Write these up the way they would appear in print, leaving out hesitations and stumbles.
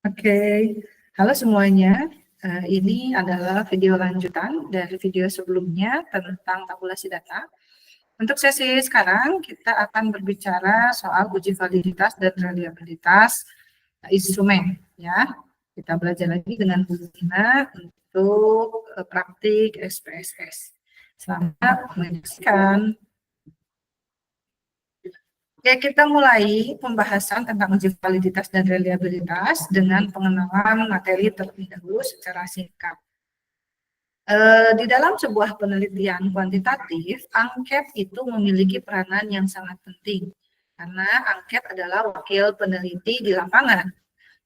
Oke, halo semuanya. Ini adalah video lanjutan dari video sebelumnya tentang tabulasi data. Untuk sesi sekarang, kita akan berbicara soal uji validitas dan reliabilitas instrumen. Ya, kita belajar lagi dengan Bu Gina untuk praktik SPSS. Selamat menyaksikan. Oke, kita mulai pembahasan tentang uji validitas dan reliabilitas dengan pengenalan materi terlebih dahulu secara singkat. Di dalam sebuah penelitian kuantitatif, angket itu memiliki peranan yang sangat penting, karena angket adalah wakil peneliti di lapangan.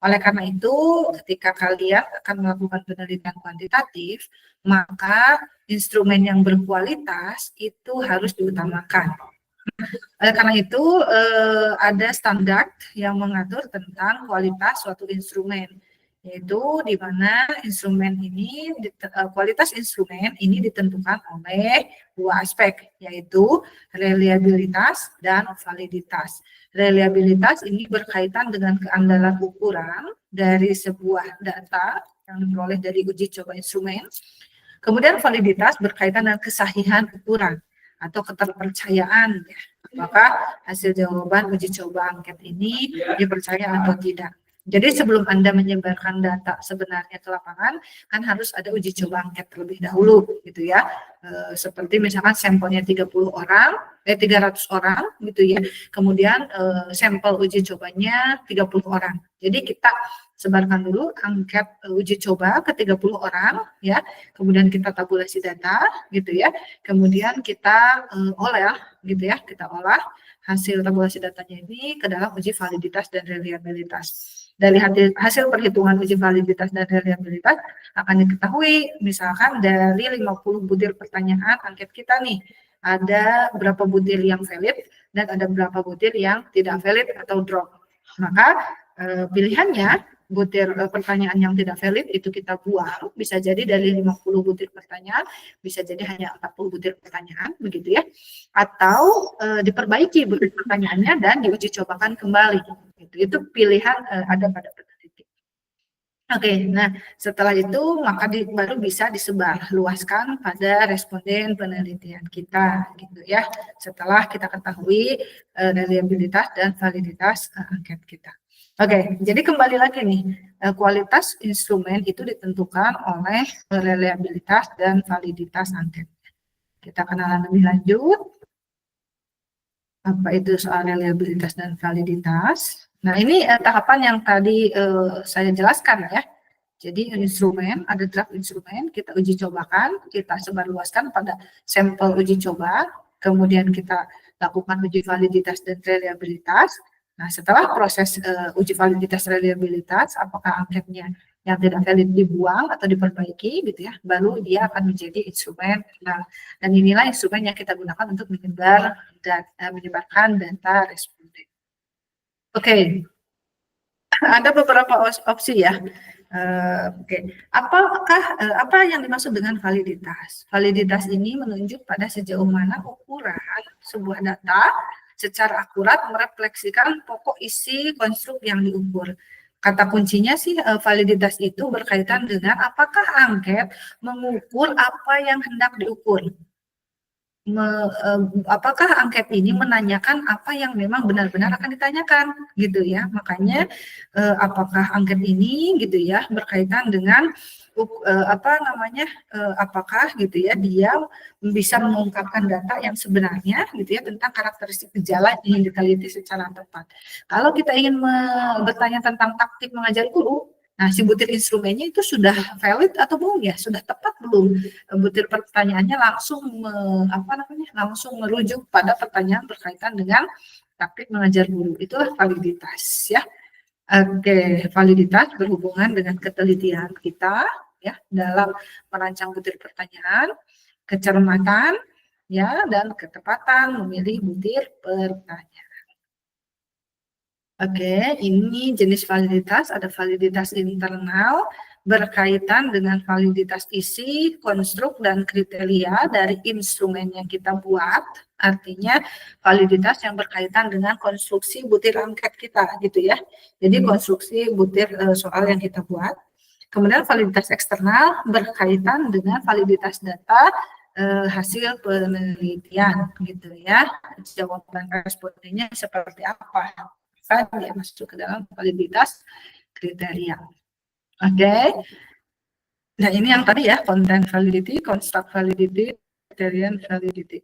Oleh karena itu, ketika kalian akan melakukan penelitian kuantitatif, maka instrumen yang berkualitas itu harus diutamakan. Karena itu ada standar yang mengatur tentang kualitas suatu instrumen, yaitu di mana instrumen ini kualitas instrumen ini ditentukan oleh dua aspek, yaitu reliabilitas dan validitas. Reliabilitas ini berkaitan dengan keandalan ukuran dari sebuah data yang diperoleh dari uji coba instrumen. Kemudian validitas berkaitan dengan kesahihan ukuran atau keterpercayaan, ya. Apakah hasil jawaban uji coba angket ini dipercaya atau tidak. Jadi sebelum Anda menyebarkan data sebenarnya ke lapangan, kan harus ada uji coba angket terlebih dahulu, gitu ya. Seperti misalkan sampelnya 30 orang, 300 orang, gitu ya. Kemudian sampel uji cobanya 30 orang. Jadi kita sebarkan dulu angket uji coba ke 30 orang, ya. Kemudian kita tabulasi data, gitu ya. Kemudian kita olah, gitu ya. Kita olah hasil tabulasi datanya ini ke dalam uji validitas dan reliabilitas. Dari hasil perhitungan uji validitas dan reliabilitas akan diketahui, misalkan dari 50 butir pertanyaan angket kita nih, ada berapa butir yang valid dan ada berapa butir yang tidak valid atau drop. Maka pilihannya butir pertanyaan yang tidak valid itu kita buang, bisa jadi dari 50 butir pertanyaan, bisa jadi hanya 40 butir pertanyaan, begitu ya. Atau diperbaiki butir pertanyaannya dan diuji cobakan kembali. Itu pilihan ada pada peneliti. Oke, nah setelah itu maka baru bisa disebar luaskan pada responden penelitian kita, gitu ya. Setelah kita ketahui reliabilitas dan validitas angket kita. Oke, jadi kembali lagi nih, kualitas instrumen itu ditentukan oleh reliabilitas dan validitas angket. Kita kenalan lebih lanjut. Apa itu soal reliabilitas dan validitas? Nah, ini tahapan yang tadi saya jelaskan ya. Jadi instrumen, ada draft instrumen, kita uji cobakan, kita sebarluaskan pada sampel uji coba, kemudian kita lakukan uji validitas dan reliabilitas. Nah, setelah proses uji validitas reliabilitas, apakah angketnya yang tidak valid dibuang atau diperbaiki, gitu ya, baru dia akan menjadi instrumen. Nah, dan inilah instrumen yang kita gunakan untuk menyebarkan data responden. Oke. Ada beberapa opsi ya. Oke. Apa yang dimaksud dengan validitas? Validitas ini menunjuk pada sejauh mana ukuran sebuah data secara akurat merefleksikan pokok isi konstruk yang diukur. Kata kuncinya sih validitas itu berkaitan dengan apakah angket mengukur apa yang hendak diukur. Apakah angket ini menanyakan apa yang memang benar-benar akan ditanyakan, gitu ya. Makanya apakah angket ini gitu ya berkaitan dengan apakah gitu ya dia bisa mengungkapkan data yang sebenarnya gitu ya tentang karakteristik gejala yang diteliti secara tepat. Kalau kita ingin bertanya tentang taktik mengajar guru, nah, si butir instrumennya itu sudah valid atau belum ya? Sudah tepat belum? Butir pertanyaannya langsung langsung merujuk pada pertanyaan berkaitan dengan taktik mengajar guru. Itulah validitas ya. Oke, validitas berhubungan dengan ketelitian kita ya dalam merancang butir pertanyaan, kecermatan ya dan ketepatan memilih butir pertanyaan. Oke, ini jenis validitas, ada validitas internal berkaitan dengan validitas isi, konstruk, dan kriteria dari instrumen yang kita buat. Artinya validitas yang berkaitan dengan konstruksi butir angket kita gitu ya. Jadi konstruksi butir soal yang kita buat. Kemudian validitas eksternal berkaitan dengan validitas data hasil penelitian gitu ya. Jawaban respondennya seperti apa? Kan dia masuk ke dalam validitas kriteria. Oke. Nah, ini yang tadi ya, content validity, construct validity, criterion validity.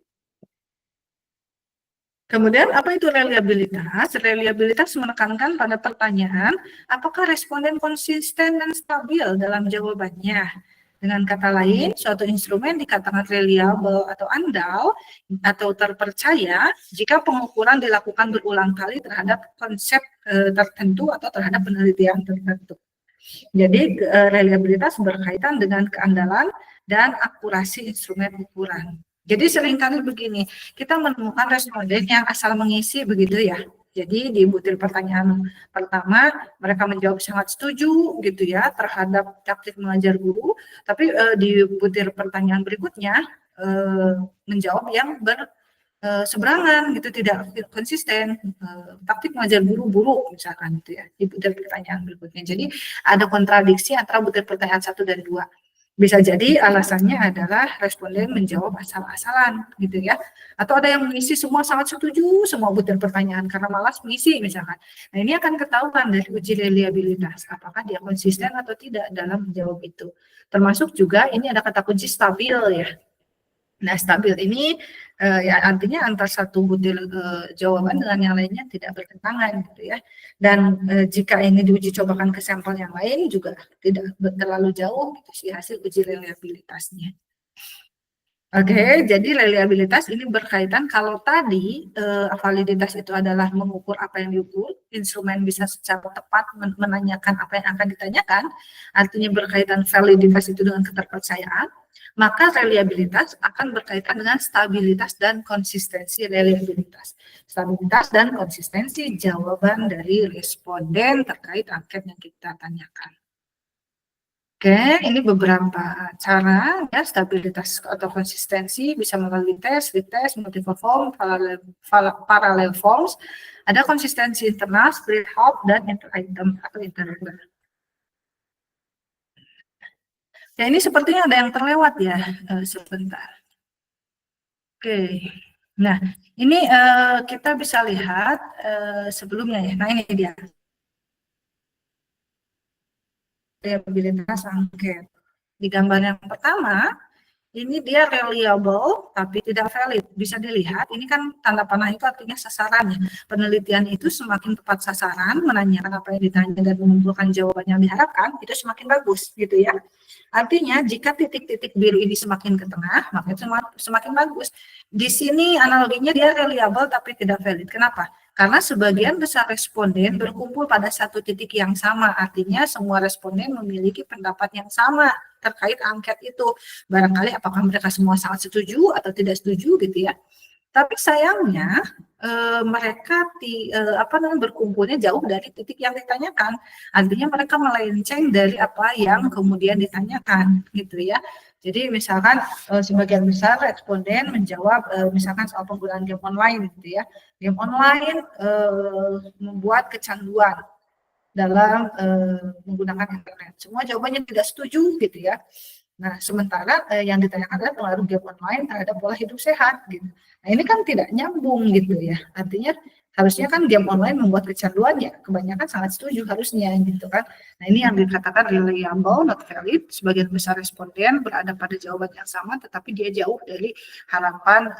Kemudian apa itu reliabilitas? Reliabilitas menekankan pada pertanyaan, apakah responden konsisten dan stabil dalam jawabannya? Dengan kata lain, suatu instrumen dikatakan reliable atau andal atau terpercaya jika pengukuran dilakukan berulang kali terhadap konsep tertentu atau terhadap penelitian tertentu. Jadi reliabilitas berkaitan dengan keandalan dan akurasi instrumen ukuran. Jadi seringkali begini, kita menemukan responden yang asal mengisi begitu ya. Jadi di butir pertanyaan pertama mereka menjawab sangat setuju gitu ya terhadap taktik mengajar guru, tapi di butir pertanyaan berikutnya menjawab yang seberangan gitu, tidak konsisten, taktik mengajar guru buruk misalkan gitu ya di butir pertanyaan berikutnya. Jadi ada kontradiksi antara butir pertanyaan 1 dan 2. Bisa jadi alasannya adalah responden menjawab asal-asalan gitu ya. Atau ada yang mengisi semua sangat setuju semua butir pertanyaan karena malas mengisi misalkan. Nah, ini akan ketahuan dari uji reliabilitas apakah dia konsisten atau tidak dalam menjawab itu. Termasuk juga ini ada kata kunci stabil ya. Nah, stabil ini ya artinya antara satu butir jawaban dengan yang lainnya tidak bertentangan gitu ya. Dan jika ini diuji cobakan ke sampel yang lain juga tidak terlalu jauh gitu sih hasil uji reliabilitasnya. Oke, jadi reliabilitas ini berkaitan kalau tadi validitas itu adalah mengukur apa yang diukur, instrumen bisa secara tepat menanyakan apa yang akan ditanyakan, artinya berkaitan validitas itu dengan keterpercayaan, maka reliabilitas akan berkaitan dengan stabilitas dan konsistensi reliabilitas. Stabilitas dan konsistensi jawaban dari responden terkait angket yang kita tanyakan. Oke, ini beberapa cara ya stabilitas atau konsistensi bisa melalui tes, retest, multiple form, parallel forms. Ada konsistensi internal, split hop, dan inter-item atau interrogator. Ya, ini sepertinya ada yang terlewat ya, sebentar. Oke, nah ini kita bisa lihat sebelumnya ya. Nah ini dia. Reliabilitas angket. Di gambar yang pertama, ini dia reliable tapi tidak valid. Bisa dilihat, ini kan tanda panah itu artinya sasaran ya. Penelitian itu semakin tepat sasaran, menanyakan apa yang ditanya dan mengumpulkan jawaban yang diharapkan, itu semakin bagus gitu ya. Artinya jika titik-titik biru ini semakin ke tengah, maka itu semakin bagus. Di sini analoginya dia reliable tapi tidak valid. Kenapa? Karena sebagian besar responden berkumpul pada satu titik yang sama, artinya semua responden memiliki pendapat yang sama terkait angket itu. Barangkali apakah mereka semua sangat setuju atau tidak setuju gitu ya. Tapi sayangnya mereka berkumpulnya jauh dari titik yang ditanyakan. Artinya mereka melenceng dari apa yang kemudian ditanyakan gitu ya. Jadi misalkan sebagian besar responden menjawab misalkan soal penggunaan game online gitu ya. Game online membuat kecanduan dalam menggunakan internet. Semua jawabannya tidak setuju gitu ya. Nah, sementara yang ditanyakan adalah pengaruh game online terhadap pola hidup sehat gitu. Nah, ini kan tidak nyambung gitu ya. Artinya harusnya kan game online membuat kecanduan ya, kebanyakan sangat setuju harusnya gitu kan. Nah, ini yang dikatakan reliable, not valid. Sebagian besar responden berada pada jawaban yang sama, tetapi dia jauh dari harapan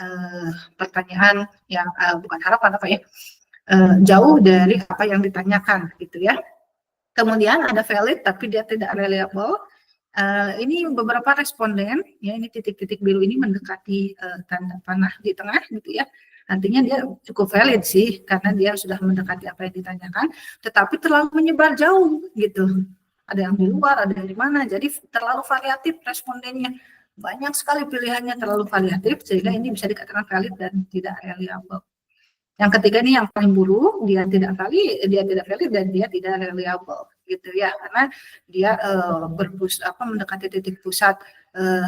pertanyaan yang bukan harapan apa ya, jauh dari apa yang ditanyakan gitu ya. Kemudian ada valid tapi dia tidak reliable. Ini beberapa responden, ya ini titik-titik biru ini mendekati tanda panah di tengah gitu ya. Artinya dia cukup valid sih, karena dia sudah mendekati apa yang ditanyakan, tetapi terlalu menyebar jauh gitu. Ada yang di luar, ada yang di mana, jadi terlalu variatif respondennya. Banyak sekali pilihannya terlalu variatif, sehingga ini bisa dikatakan valid dan tidak reliable. Yang ketiga nih yang paling buruk, dia tidak valid dan dia tidak reliable gitu ya, karena dia mendekati titik pusat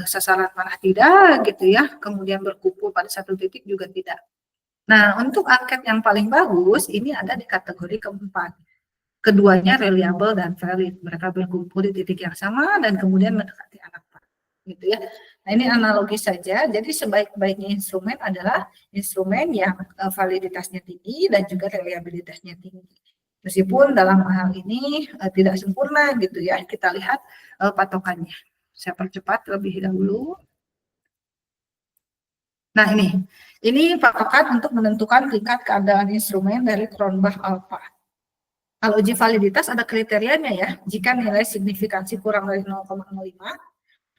sasaran panah tidak gitu ya, kemudian berkumpul pada satu titik juga tidak. Nah, untuk angket yang paling bagus ini ada di kategori keempat. Keduanya reliable dan valid. Mereka berkumpul di titik yang sama dan kemudian mendekati anak panah. Gitu ya. Nah, ini analogi saja. Jadi sebaik-baiknya instrumen adalah instrumen yang validitasnya tinggi dan juga reliabilitasnya tinggi. Meskipun dalam hal ini tidak sempurna gitu ya. Kita lihat patokannya. Saya percepat terlebih dahulu. Nah, ini patokan untuk menentukan tingkat keandalan instrumen dari Cronbach alpha. Kalau uji validitas ada kriterianya ya. Jika nilai signifikansi kurang dari 0,05,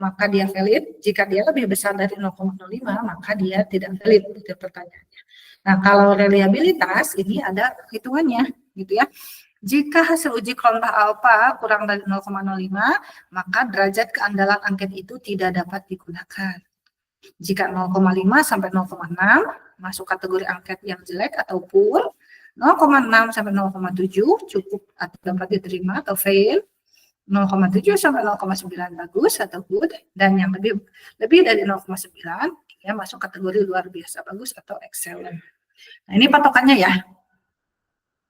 maka dia valid. Jika dia lebih besar dari 0,05, maka dia tidak valid. Itu pertanyaannya. Nah, kalau reliabilitas ini ada hitungannya, gitu ya. Jika hasil uji Cronbach alpha kurang dari 0,05, maka derajat keandalan angket itu tidak dapat digunakan. Jika 0,5 sampai 0,6 masuk kategori angket yang jelek atau poor, 0,6 sampai 0,7 cukup atau dapat diterima atau fail, 0,7 sampai 0,9 bagus atau good, dan yang lebih dari 0,9 ya masuk kategori luar biasa bagus atau excellent. Nah, ini patokannya ya.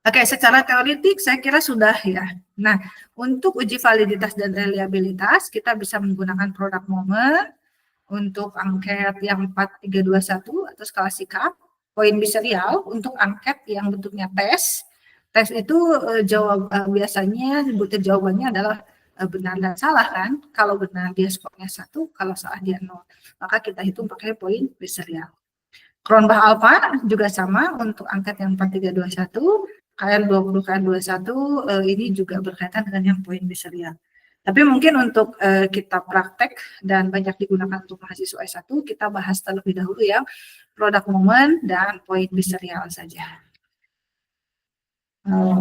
Oke, secara teoritik saya kira sudah ya. Nah, untuk uji validitas dan reliabilitas kita bisa menggunakan product moment. Untuk angket yang 4321 atau skala sikap, poin biserial untuk angket yang bentuknya tes. Tes itu biasanya butir jawabannya adalah benar dan salah kan. Kalau benar dia skornya 1, kalau salah dia 0. Maka kita hitung pakai poin biserial. Cronbach alpha juga sama untuk angket yang 4321, KR20, KR21 ini juga berkaitan dengan yang poin biserial. Tapi mungkin untuk kita praktek dan banyak digunakan untuk mahasiswa S1, kita bahas terlebih dahulu yang product moment dan poin biserial saja.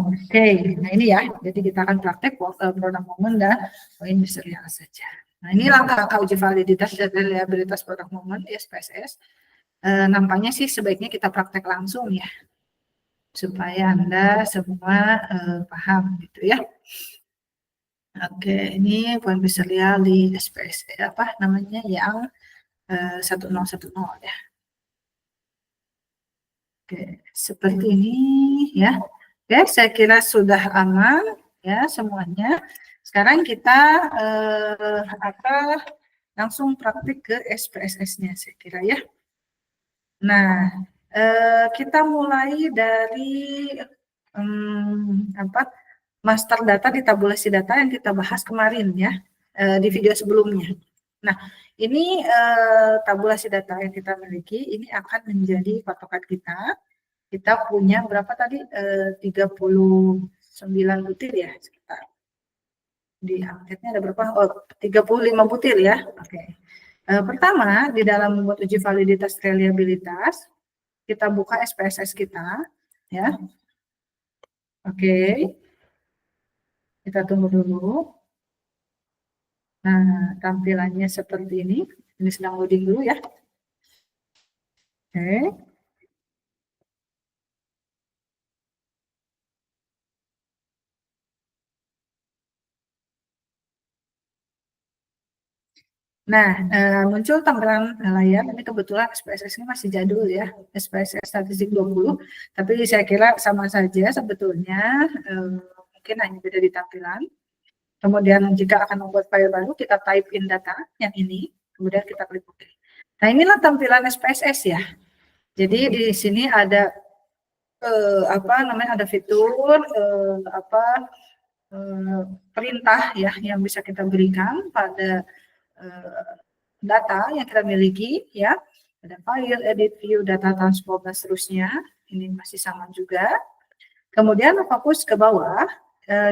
Oke, nah ini ya, jadi kita akan praktek product moment dan poin biserial saja. Nah, ini langkah uji validitas dan reliabilitas product moment SPSS. Nampaknya sih sebaiknya kita praktek langsung ya, supaya Anda semua paham gitu ya. Oke, ini poin biserial di SPS apa namanya yang 1010 ya. Oke, seperti ini ya. Oke, saya kira sudah aman ya semuanya. Sekarang kita akan langsung praktik ke SPSS-nya saya kira ya. Nah, kita mulai dari master data di tabulasi data yang kita bahas kemarin ya di video sebelumnya. Nah, ini tabulasi data yang kita miliki ini akan menjadi patokan kita. Kita punya berapa tadi? 39 butir ya sekitar. Di angketnya ada berapa? Oh, 35 butir ya. Oke. Pertama, di dalam membuat uji validitas reliabilitas, kita buka SPSS kita ya. Oke. Kita tunggu dulu. Nah, tampilannya seperti ini. Ini sedang loading dulu ya. Oke. Nah, muncul tampilan layar. Ini kebetulan SPSS ini masih jadul ya. SPSS statistik 20. Tapi saya kira sama saja sebetulnya. Mungkin hanya beda di tampilan. Kemudian jika akan membuat file baru, kita type in data yang ini. Kemudian kita klik OK. Nah, inilah tampilan SPSS ya. Jadi di sini ada ada fitur perintah ya yang bisa kita berikan pada data yang kita miliki ya. Ada file, edit, view, data transform dan seterusnya. Ini masih sama juga. Kemudian fokus ke bawah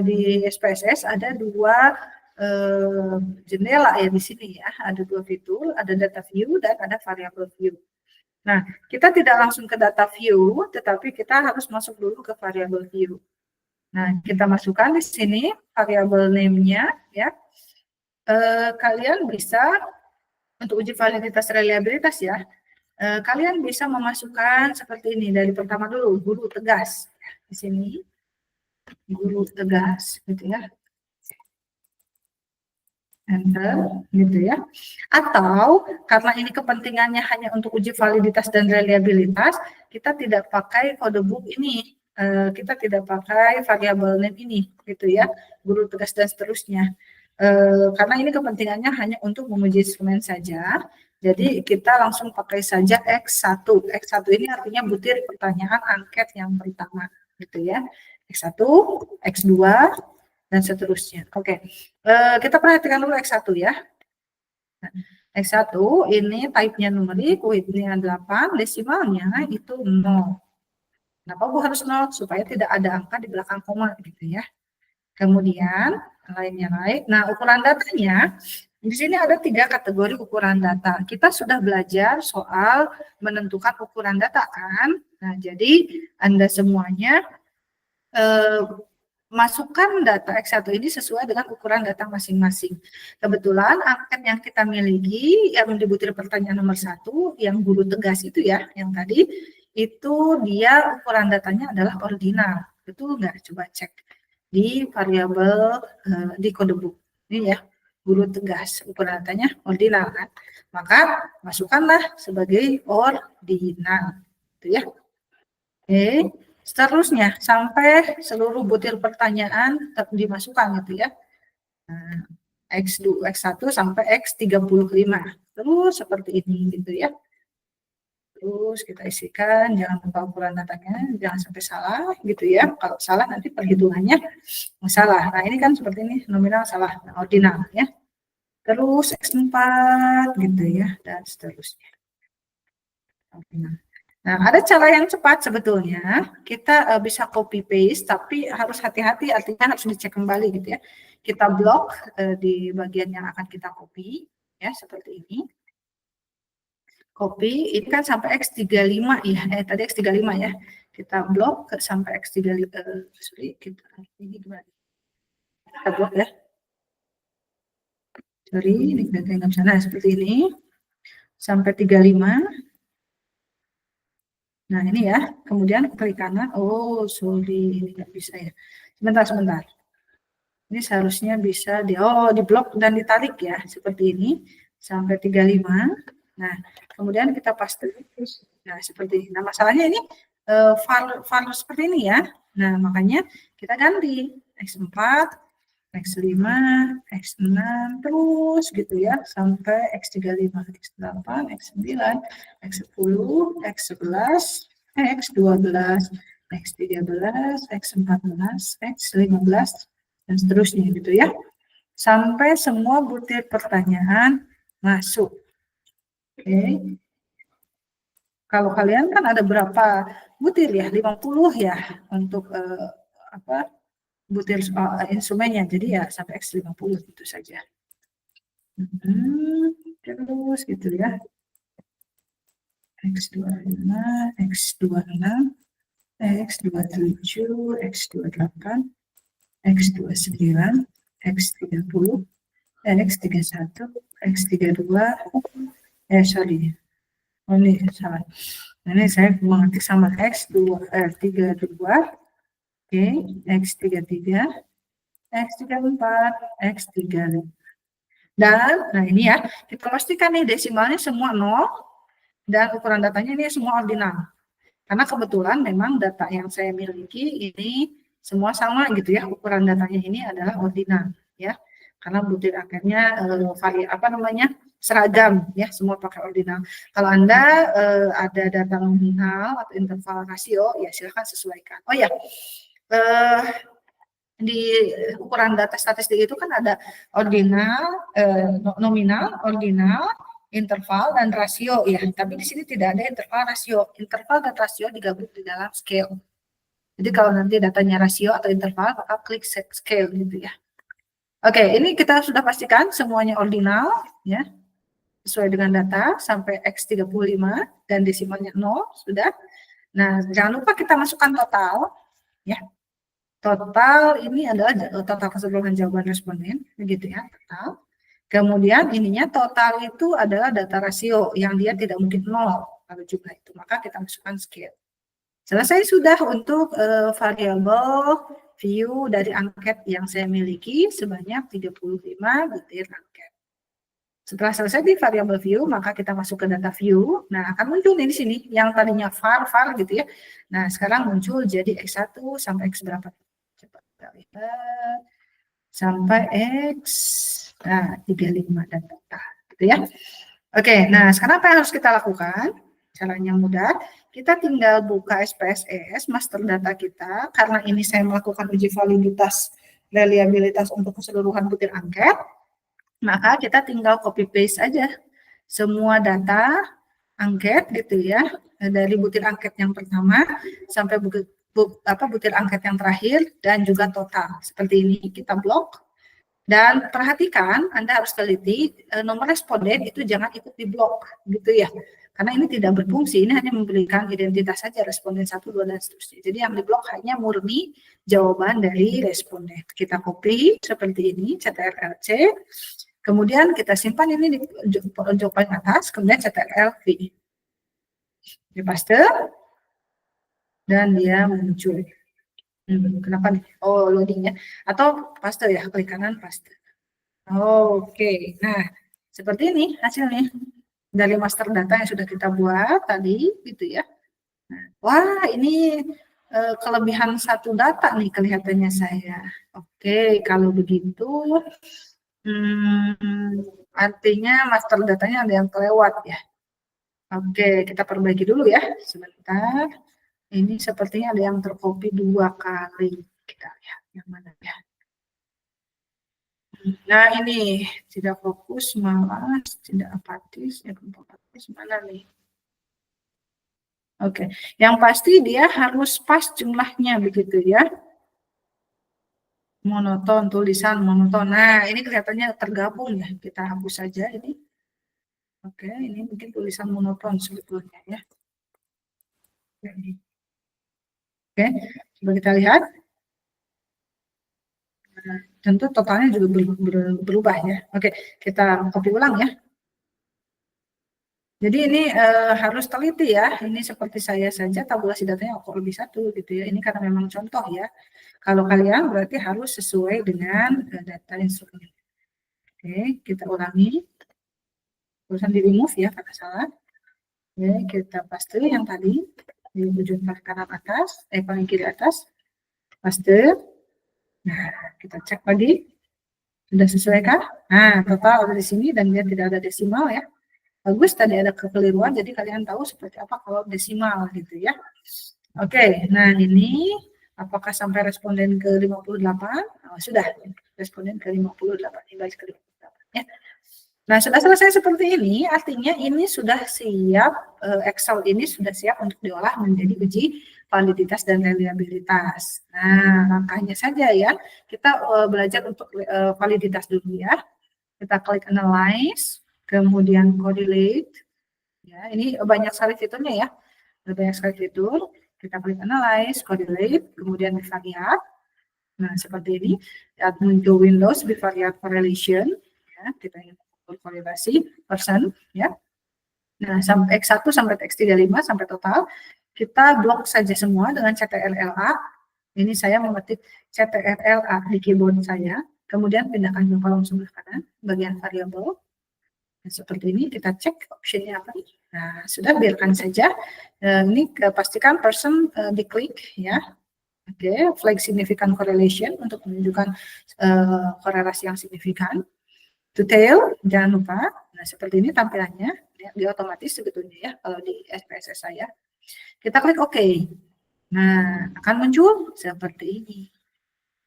di SPSS ada dua jendela ya di sini ya. Ada dua fitur, ada data view dan ada variable view. Nah, kita tidak langsung ke data view, tetapi kita harus masuk dulu ke variable view. Nah, kita masukkan di sini variable name-nya ya. Kalian bisa untuk uji validitas reliabilitas ya. Kalian bisa memasukkan seperti ini dari pertama dulu guru tegas di sini guru tegas gitu ya. enter, gitu ya. Atau karena ini kepentingannya hanya untuk uji validitas dan reliabilitas, kita tidak pakai kode book ini, kita tidak pakai variabel name ini, gitu ya, guru tugas dan seterusnya. Karena ini kepentingannya hanya untuk menguji instrumen saja, jadi kita langsung pakai saja X1. X1 ini artinya butir pertanyaan angket yang pertama, gitu ya. X1, X2, dan seterusnya. Oke, kita perhatikan dulu X1 ya. Nah, X1 ini type-nya numerik, width-nya 8, desimalnya itu 0. Kenapa Bu harus 0? Supaya tidak ada angka di belakang koma, gitu ya. Kemudian, lainnya lain. Nah, ukuran datanya, di sini ada 3 kategori ukuran data. Kita sudah belajar soal menentukan ukuran data, kan? Nah, jadi Anda semuanya masukkan data X1 ini sesuai dengan ukuran data masing-masing. Kebetulan angket yang kita miliki, yang di butir pertanyaan nomor 1, yang guru tegas itu ya, yang tadi, itu dia ukuran datanya adalah ordinal. Betul nggak? Coba cek di variabel di kode book. Ini ya, guru tegas, ukuran datanya ordinal kan. Maka masukkanlah sebagai ordinal. Itu ya. Oke. Seterusnya, sampai seluruh butir pertanyaan dimasukkan gitu ya. Nah, X2, X1 sampai X35. Terus seperti ini gitu ya. Terus kita isikan, jangan lupa ukuran datanya, jangan sampai salah gitu ya. Kalau salah nanti perhitungannya salah. Nah ini kan seperti ini, nominal salah, nah, ordinal ya. Terus X4 gitu ya, dan seterusnya. Ordinal. Nah, ada cara yang cepat sebetulnya. Kita bisa copy paste, tapi harus hati-hati, artinya harus dicek kembali gitu ya. Kita blok di bagian yang akan kita copy, ya seperti ini. Copy, ini kan sampai X35 ya, tadi X35 ya. Kita blok sampai X35, sorry, ini gimana? Kita blok ya. Sorry, ini kita nggak bisa, nah seperti ini. Sampai 35. Nah, ini ya. Kemudian klik kanan. Oh, sorry. Ini nggak bisa ya. Sebentar. Ini seharusnya bisa di blok dan ditarik ya. Seperti ini. Sampai 35. Nah, kemudian kita paste. Nah, seperti ini. Nah, masalahnya ini file seperti ini ya. Nah, makanya kita ganti. X4, X5, X6, terus gitu ya. Sampai X35, X8, X9, X10, X11, X12, X13, X14, X15, dan seterusnya gitu ya. Sampai semua butir pertanyaan masuk. Oke. Kalau kalian kan ada berapa butir ya? 50 ya untuk butir instrumennya. Jadi ya sampai X50 gitu saja. Terus gitu ya. X25, X26, X27, X28, X29, X30, X31, X32, sorry. Oh ini salah. Ini saya mengetik sama X32, oke, X33, X34, X35. Dan, nah ini ya, kita pastikan nih desimalnya semua 0, dan ukuran datanya ini semua ordinal. Karena kebetulan memang data yang saya miliki ini semua sama gitu ya, ukuran datanya ini adalah ordinal ya. Karena butir akhirnya seragam ya, semua pakai ordinal. Kalau Anda ada data nominal atau interval rasio ya silakan sesuaikan. Oh ya, di ukuran data statistik itu kan ada ordinal, nominal, ordinal, interval, dan rasio ya. Tapi di sini tidak ada interval rasio. Interval dan rasio digabung di dalam scale. Jadi kalau nanti datanya rasio atau interval, maka klik set scale gitu ya. Oke, ini kita sudah pastikan semuanya ordinal ya. Sesuai dengan data sampai X35 dan desimalnya 0 sudah. Nah, jangan lupa kita masukkan total ya. Total ini adalah total keseluruhan jawaban responden, begitu ya, total. Kemudian ininya total itu adalah data rasio yang dia tidak mungkin 0 kalau jumlah itu, maka kita masukkan scale. Selesai sudah untuk variabel view dari angket yang saya miliki sebanyak 35 butir angket. Setelah selesai di variable view, maka kita masuk ke data view. Nah, akan muncul nih di sini yang tadinya var gitu ya. Nah, sekarang muncul jadi X1 sampai X berapa? Coba kita lihat. Sampai X, nah 35 dan total, gitu ya. Oke, nah sekarang apa yang harus kita lakukan? Caranya mudah, kita tinggal buka SPSS, master data kita, karena ini saya melakukan uji validitas reliabilitas untuk keseluruhan butir angket, maka kita tinggal copy paste aja semua data angket gitu ya, dari butir angket yang pertama sampai butir angket yang terakhir dan juga total. Seperti ini kita blok. Dan perhatikan, Anda harus teliti nomor responden itu jangan ikut di blok gitu ya. Karena ini tidak berfungsi, ini hanya memberikan identitas saja responden 1, 2, dan seterusnya. Jadi yang di blok hanya murni jawaban dari responden. Kita copy seperti ini, CTRL-C. Kemudian kita simpan ini di pojok paling atas, kemudian CTRL-V. Di paste, dan dia muncul. Kenapa nih? Oh, loadingnya. Atau paste ya, klik kanan paste. Oke, nah seperti ini hasilnya. Dari master data yang sudah kita buat tadi, gitu ya. Nah, wah, ini kelebihan satu data nih kelihatannya saya. Oke, kalau begitu, artinya master datanya ada yang kelewat ya. Oke, kita perbaiki dulu ya, sebentar. Ini sepertinya ada yang tercopy 2 kali. Kita lihat yang mana ya. Nah ini tidak fokus, malas, tidak apatis, mana nih? Oke, yang pasti dia harus pas jumlahnya begitu ya. Monoton, tulisan monoton. Nah ini kelihatannya tergabung ya, kita hapus saja ini. Oke, ini mungkin tulisan monoton sebetulnya ya. Oke, coba kita lihat. Nah, tentu totalnya juga berubah ya. Oke, kita copy ulang ya. Jadi ini harus teliti ya. Ini seperti saya saja tabulasi datanya kok lebih 1 gitu ya. Ini karena memang contoh ya. Kalau kalian berarti harus sesuai dengan data instrumen. Oke, kita ulangi. Tulisan di remove ya karena salah. Oke, kita paste yang tadi di ujung kanan atas, paling kiri atas. Paste. Nah, kita cek lagi. Sudah sesuaikah? Nah, total ada di sini dan dia tidak ada desimal ya. Bagus, tadi ada kekeliruan, jadi kalian tahu seperti apa kalau desimal gitu ya. Oke, nah ini apakah sampai responden ke 58? Oh, sudah, responden ke 58, kembali ke 58 ya. Nah, sudah selesai seperti ini, artinya ini sudah siap, Excel ini sudah siap untuk diolah menjadi uji validitas dan reliabilitas. Nah, langkahnya saja ya, kita belajar untuk validitas dulu ya. Kita klik Analyze, kemudian Correlate. Ya, ini banyak sekali fiturnya ya. Ada banyak sekali fitur. Kita klik Analyze, Correlate, kemudian Bivariate. Nah, seperti ini. Muncul Windows Bivariate Correlation. Ya, kita ingin korelasi persen ya. Nah, sampai X1 sampai X35 sampai total kita blok saja semua dengan CTRL-A. Ini saya mengetik CTRL-A di keyboard saya, kemudian pindahkan ke kolom sebelah kanan bagian variabel. Nah, seperti ini kita cek optionnya apa. Nah, sudah biarkan saja. Ini pastikan person diklik ya. Oke, flag significant correlation untuk menunjukkan korelasi yang signifikan. Detail, jangan lupa. Nah, seperti ini tampilannya. Dia otomatis sebetulnya ya, kalau di SPSS saya. Kita klik OK. Nah, akan muncul seperti ini.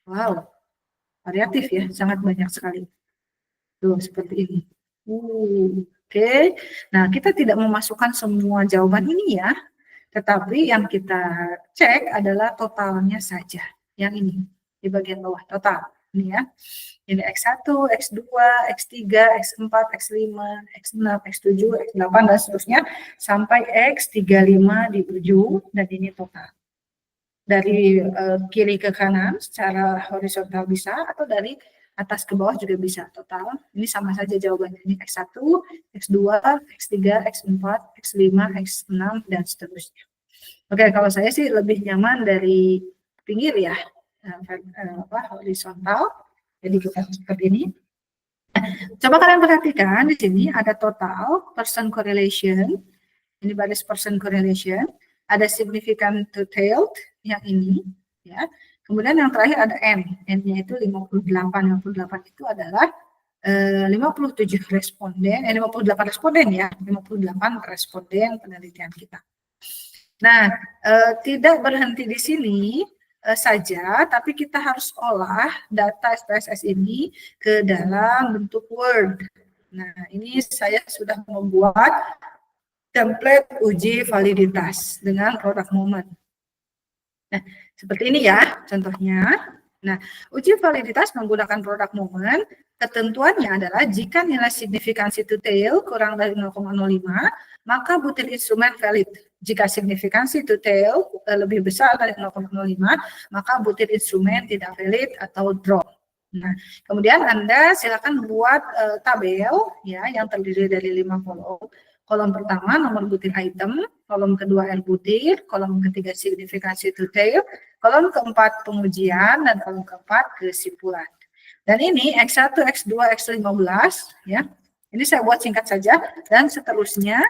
Wow, variatif ya, sangat banyak sekali. Tuh, seperti ini. Oke. Nah, kita tidak memasukkan semua jawaban ini ya, tetapi yang kita cek adalah totalnya saja. Yang ini, di bagian bawah, total. Ini ya. Ini X1, X2, X3, X4, X5, X6, X7, X8, dan seterusnya, sampai X35 di ujung, dan ini total. Dari kiri ke kanan, secara horizontal bisa, atau dari atas ke bawah juga bisa, total. Ini sama saja jawabannya, ini X1, X2, X3, X4, X5, X6, dan seterusnya. Oke, kalau saya sih lebih nyaman dari pinggir ya, horizontal. Jadi kita seperti ini. Coba kalian perhatikan di sini ada total person correlation. Ini baris person correlation. Ada significant to tailed yang ini, ya. Kemudian yang terakhir ada N. N-nya itu 58. 58 itu adalah 57 responden, 58 responden ya, 58 responden penelitian kita. Nah, tidak berhenti di sini saja, tapi kita harus olah data SPSS ini ke dalam bentuk Word. Nah, ini saya sudah membuat template uji validitas dengan product moment. Nah, seperti ini ya contohnya. Nah, uji validitas menggunakan product moment, ketentuannya adalah jika nilai signifikansi to tail kurang dari 0,05, maka butir instrumen valid. Jika signifikansi to tail lebih besar dari 0,05, maka butir instrumen tidak valid atau drop. Nah, kemudian Anda silakan buat tabel ya yang terdiri dari 5 kolom. Kolom pertama nomor butir item, kolom kedua R butir, kolom ketiga signifikansi to tail, kolom keempat pengujian, dan kolom keempat kesimpulan. Dan ini X1, X2, X15 ya. Ini saya buat singkat saja dan seterusnya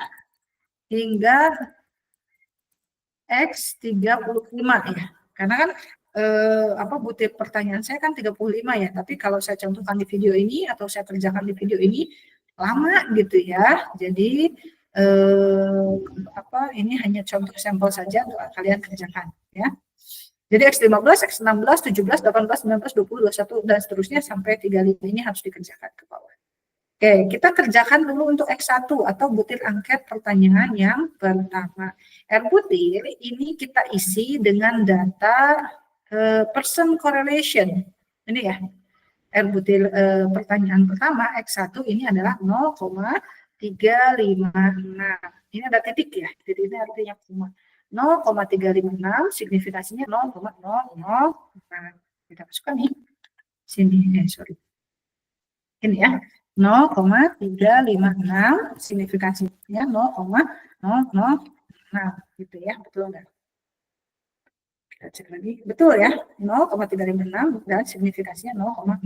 hingga X35 ya. Karena kan butir pertanyaan saya kan 35 ya, tapi kalau saya contohkan di video ini atau saya kerjakan di video ini lama gitu ya. Jadi ini hanya contoh sampel saja untuk kalian kerjakan ya. Jadi X15, X16, 17, 18, 19, 20, 21 dan seterusnya sampai 35 ini harus dikerjakan ke bawah. Oke, kita kerjakan dulu untuk X1 atau butir angket pertanyaan yang pertama. R butir ini kita isi dengan data person correlation. Ini ya. R butir pertanyaan pertama X1 ini adalah 0,356. Ini ada titik ya. Jadi ini artinya cuma 0,356, signifikasinya 0,005. Kita masukkan nih. Sini, sorry. Ini ya. 0,356, signifikasinya 0,006 gitu ya, betul enggak? Kita cek lagi, betul ya, 0,356 dan signifikasinya 0,006.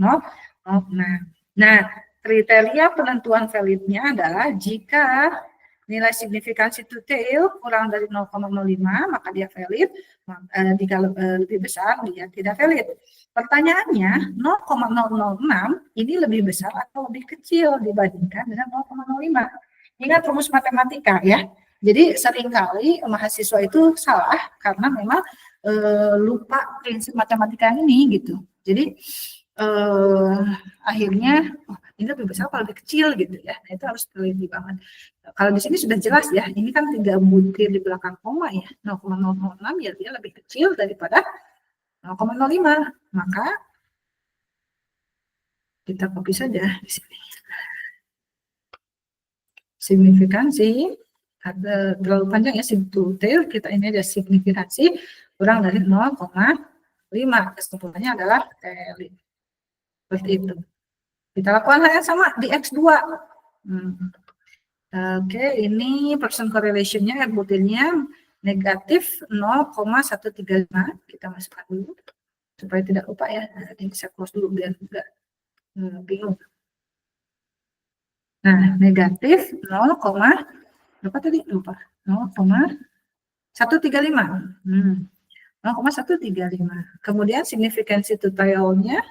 Nah, kriteria penentuan validnya adalah jika nilai signifikansi to tail kurang dari 0,05 maka dia valid, jika lebih besar dia tidak valid. Pertanyaannya 0,006 ini lebih besar atau lebih kecil dibandingkan dengan 0,05. Ingat rumus matematika ya. Jadi seringkali mahasiswa itu salah karena memang lupa prinsip matematika ini gitu. Jadi akhirnya ini lebih besar atau lebih kecil gitu ya. Nah, itu harus teliti banget. Kalau di sini sudah jelas ya. Ini kan 3 butir di belakang koma ya. 0,006 ya dia lebih kecil daripada 0,05, maka kita copy saja di sini. Signifikansi ada terlalu panjang ya, to tail, kita ini ada signifikansi kurang dari 0,5. Kesimpulannya adalah valid. Seperti itu. Kita lakukan hal yang sama di X2. Oke, ini person correlation-nya, R butirnya negatif 0,135. Kita masukkan dulu supaya tidak lupa ya. Ini saya close dulu biar enggak bingung. Nah, negatif 0, berapa tadi? Lupa. 0,135. 0,135. Kemudian signifikansi to tail-nya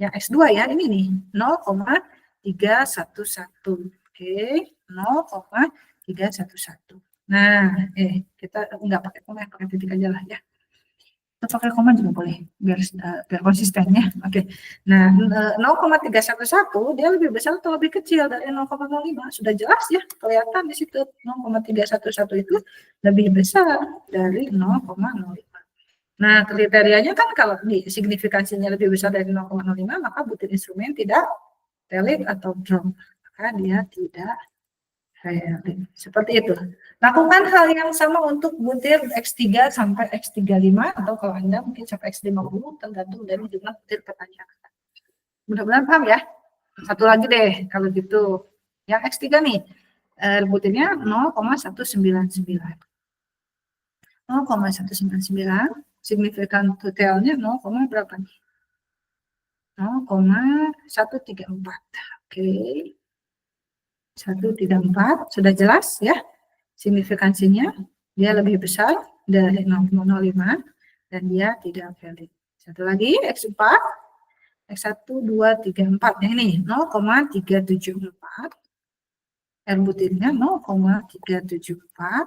yang X2 ya, ini nih 0,311. Oke, 0,311. Nah, kita nggak pakai koma, pakai titik aja lah ya. Kita pakai koma juga boleh, biar konsisten ya. Oke. Nah, 0,311 dia lebih besar atau lebih kecil dari 0,05. Sudah jelas ya, kelihatan di situ 0,311 itu lebih besar dari 0,05. Nah, kriterianya kan kalau signifikansinya lebih besar dari 0,05, maka butir instrumen tidak valid atau drop. Maka dia tidak valid. Seperti itu. Lakukan hal yang sama untuk butir X3 sampai X35, atau kalau Anda mungkin sampai X50, tergantung dari jumlah butir pertanyaan. Mudah-mudahan paham ya. Satu lagi deh, kalau gitu. Yang X3 nih, butirnya 0,199. 0,199. signifikan totalnya 0, berapa nih? 0,134. Oke. 134 sudah jelas ya. Signifikansinya dia lebih besar dari 0,05 dan dia tidak valid. Satu lagi X4, X1, 2, 3, 4. Yang ini 0,374. R butirnya 0,374.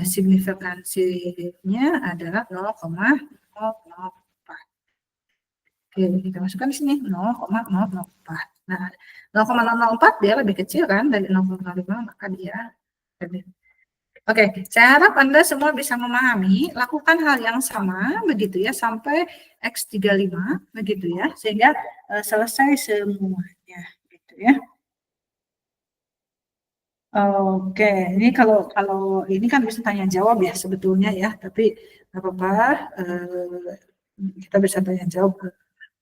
Signifikansinya adalah 0,004. Oke, kita masukkan di sini 0,004. Nah, 0,004 dia lebih kecil kan dari 0,05, maka dia lebih. Oke, saya harap Anda semua bisa memahami, lakukan hal yang sama begitu ya sampai X35 begitu ya, sehingga selesai semuanya gitu ya. Oke, ini kalau ini kan bisa tanya jawab ya sebetulnya ya, tapi nggak apa-apa, kita bisa tanya jawab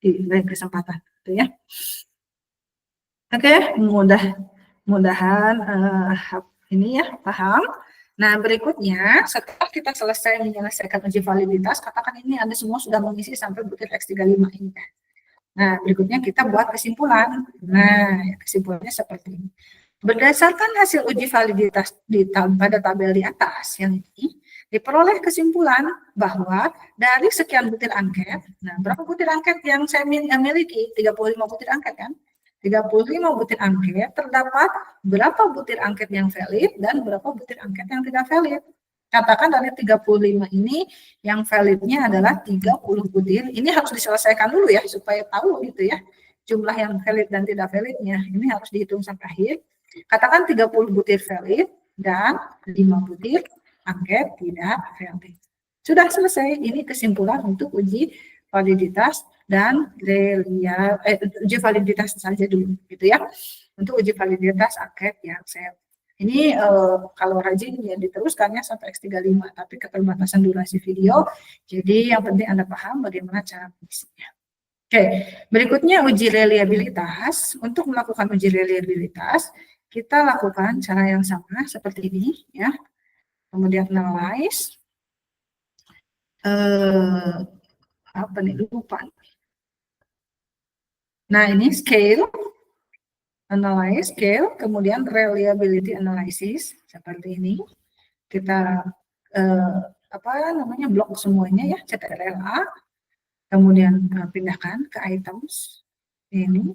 di lain kesempatan gitu ya. Oke, mudah-mudahan ini ya paham. Nah, berikutnya setelah kita selesai menyelesaikan uji validitas, katakan ini Anda semua sudah mengisi sampai butir X35 ini. Nah, berikutnya kita buat kesimpulan. Nah, kesimpulannya seperti ini. Berdasarkan hasil uji validitas pada tabel di atas yang ini, diperoleh kesimpulan bahwa dari sekian butir angket, nah berapa butir angket yang saya miliki? 35 butir angket kan? 35 butir angket, terdapat berapa butir angket yang valid dan berapa butir angket yang tidak valid. Katakan dari 35 ini yang validnya adalah 30 butir. Ini harus diselesaikan dulu ya supaya tahu gitu ya jumlah yang valid dan tidak validnya. Ini harus dihitung sampai akhir. Katakan 30 butir valid dan 5 butir angket tidak valid. Sudah selesai. Ini kesimpulan untuk uji validitas dan uji validitas saja dulu gitu ya. Untuk uji validitas angket yang saya ini kalau rajin ya diteruskannya sampai X35, tapi keterbatasan durasi video. Jadi yang penting Anda paham bagaimana cara mengisinya. Oke, berikutnya uji reliabilitas. Untuk melakukan uji reliabilitas, kita lakukan cara yang sama seperti ini ya. Kemudian analyze. Apa nih, lupa. Nah, ini scale, analyze, scale, kemudian reliability analysis seperti ini. Kita blok semuanya ya, CTRL-A, kemudian pindahkan ke items ini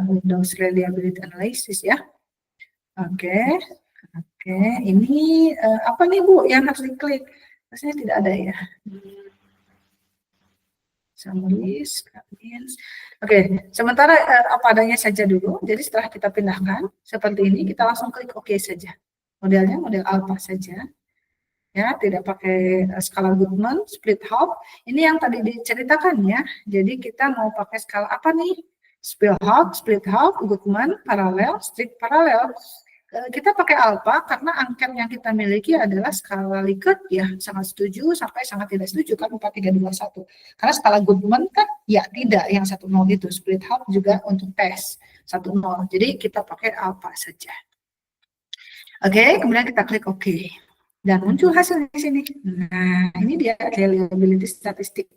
Windows reliability analysis ya. Oke, ini apa nih Bu yang harus diklik? Rasanya tidak ada ya. Summaries, Oke, sementara apa adanya saja dulu. Jadi setelah kita pindahkan seperti ini, kita langsung klik OK saja. Modelnya model alpha saja. Ya, tidak pakai skala Goodman, split half. Ini yang tadi diceritakan ya. Jadi kita mau pakai skala apa nih? Split half, Goodman, paralel, strict paralel. Kita pakai alpha karena angket yang kita miliki adalah skala Likert ya, sangat setuju sampai sangat tidak setuju kan 4, 3, 2, 1. Karena skala Goodman kan ya tidak yang 1, 0 itu, split half juga untuk tes 1, 0. Jadi kita pakai alpha saja. Oke, kemudian kita klik OK. Dan muncul hasil di sini. Nah, ini dia reliability statistik.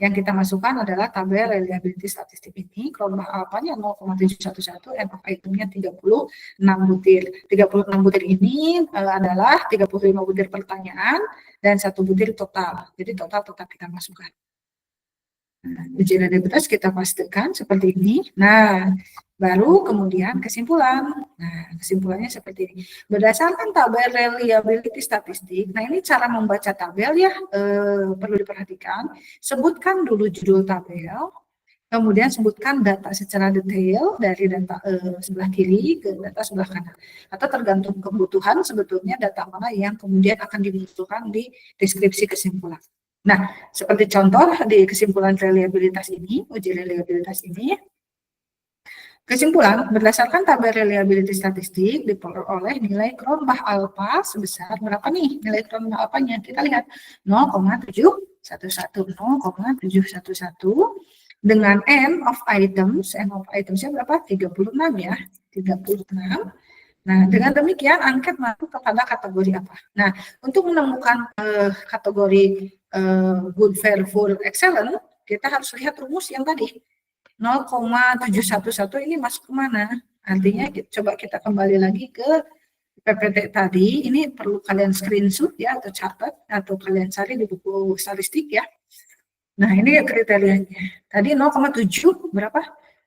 Yang kita masukkan adalah tabel reliability statistik ini. Cronbach alpha-nya 0,711, end of item-nya 36 butir. 36 butir ini adalah 35 butir pertanyaan dan 1 butir total. Jadi total kita masukkan. Nah, uji reliabilitas kita pastikan seperti ini. Nah, baru kemudian kesimpulan. Nah, kesimpulannya seperti ini. Berdasarkan tabel reliability statistik, nah ini cara membaca tabel ya, perlu diperhatikan. Sebutkan dulu judul tabel, kemudian sebutkan data secara detail dari data sebelah kiri ke data sebelah kanan. Atau tergantung kebutuhan sebetulnya data mana yang kemudian akan dibutuhkan di deskripsi kesimpulan. Nah, seperti contoh di kesimpulan reliabilitas ini, uji reliabilitas ini, kesimpulan berdasarkan tabel reliability statistik diperoleh nilai Cronbach alpha sebesar berapa nih? Nilai Cronbach alpha-nya kita lihat 0,711 dengan end of items-nya berapa? 36 ya, 36. Nah, dengan demikian angket masuk kepada kategori apa? Nah, untuk menemukan kategori good, fair, full, excellent, kita harus lihat rumus yang tadi. 0,711 ini masuk kemana? Artinya coba kita kembali lagi ke PPT tadi, ini perlu kalian screenshot ya, atau catat, atau kalian cari di buku statistik ya. Nah, ini kriterianya. Tadi 0,7 berapa?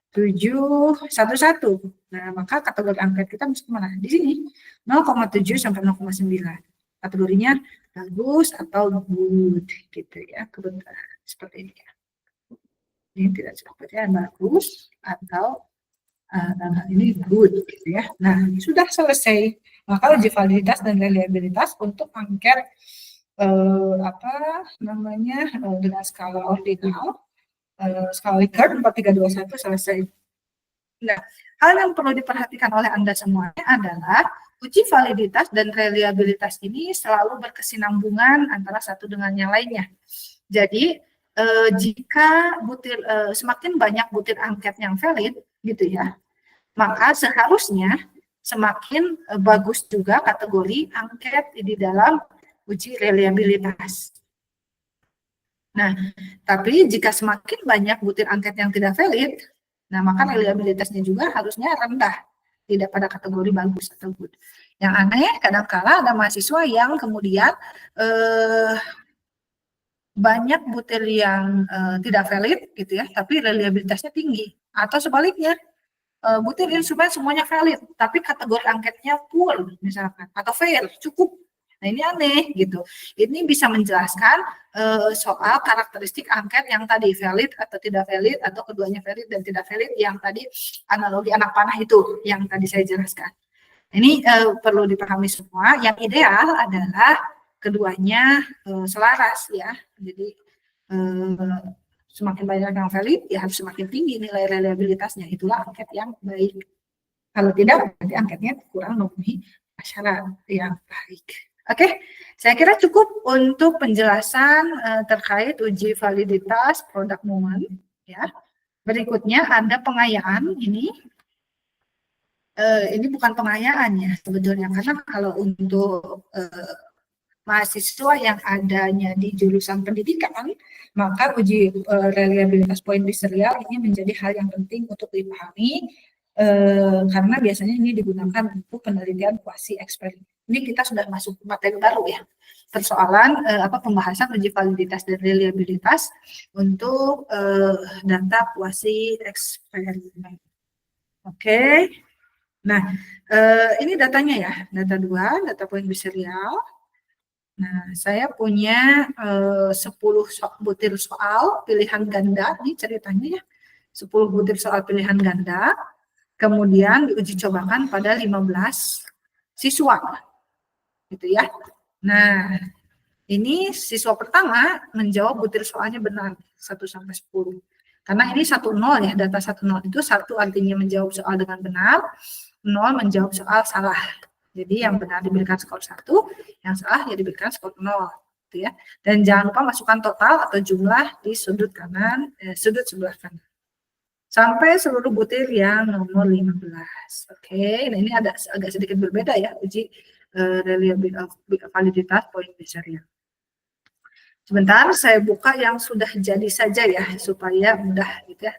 711. Nah, maka kategori angket kita masuk kemana? Di sini, 0,7 sampai 0,9. Kategorinya bagus atau good, gitu ya. Kebetulan seperti ini ya. Ini tidak seperti ya, bagus atau ini good, gitu ya. Nah, sudah selesai. Maka uji validitas dan reliabilitas untuk angket dengan skala ordinal, skala Likert 4321 selesai. Nah, hal yang perlu diperhatikan oleh Anda semuanya adalah uji validitas dan reliabilitas ini selalu berkesinambungan antara satu dengan yang lainnya. Jadi, jika semakin banyak butir angket yang valid, gitu ya, maka seharusnya semakin bagus juga kategori angket di dalam uji reliabilitas. Nah, tapi jika semakin banyak butir angket yang tidak valid, nah maka reliabilitasnya juga harusnya rendah, tidak pada kategori bagus atau good. Yang aneh, kadang-kala ada mahasiswa yang kemudian banyak butir yang tidak valid, gitu ya, tapi reliabilitasnya tinggi. Atau sebaliknya, butir instrumen semuanya valid, tapi kategori angketnya full, misalkan, atau fair, cukup. Nah, ini aneh gitu. Ini bisa menjelaskan soal karakteristik angket yang tadi valid atau tidak valid, atau keduanya valid dan tidak valid, yang tadi analogi anak panah itu yang tadi saya jelaskan. Ini perlu dipahami semua. Yang ideal adalah keduanya selaras ya. Jadi semakin banyak yang valid, ya harus semakin tinggi nilai reliabilitasnya. Itulah angket yang baik. Kalau tidak, berarti angketnya kurang memenuhi syarat yang baik. Oke, saya kira cukup untuk penjelasan terkait uji validitas produk moment. Ya. Berikutnya ada pengayaan ini. Ini bukan pengayaan ya sebetulnya, karena kalau untuk mahasiswa yang adanya di jurusan pendidikan, maka uji reliabilitas poin biserial ini menjadi hal yang penting untuk dipahami, karena biasanya ini digunakan untuk penelitian kuasi eksperimen. Ini kita sudah masuk materi baru ya, persoalan pembahasan uji validitas dan reliabilitas untuk data kuasi eksperimen. Oke. Nah, ini datanya ya, data 2, data poin biserial. Nah, saya punya 10 butir soal pilihan ganda, ini ceritanya ya, 10 butir soal pilihan ganda, kemudian diuji cobakan pada 15 siswa, gitu ya. Nah, ini siswa pertama menjawab butir soalnya benar, 1-10. Karena ini 1-0 ya, data 1-0 itu 1 artinya menjawab soal dengan benar, 0 menjawab soal salah. Jadi yang benar diberikan skor 1, yang salah ya diberikan skor 0. Gitu ya. Dan jangan lupa masukkan total atau jumlah di sudut kanan, sudut sebelah kanan. Sampai seluruh butir yang nomor 15. Oke, nah ini agak sedikit berbeda ya, uji validitas poin biserial. Sebentar, saya buka yang sudah jadi saja ya, supaya mudah gitu ya.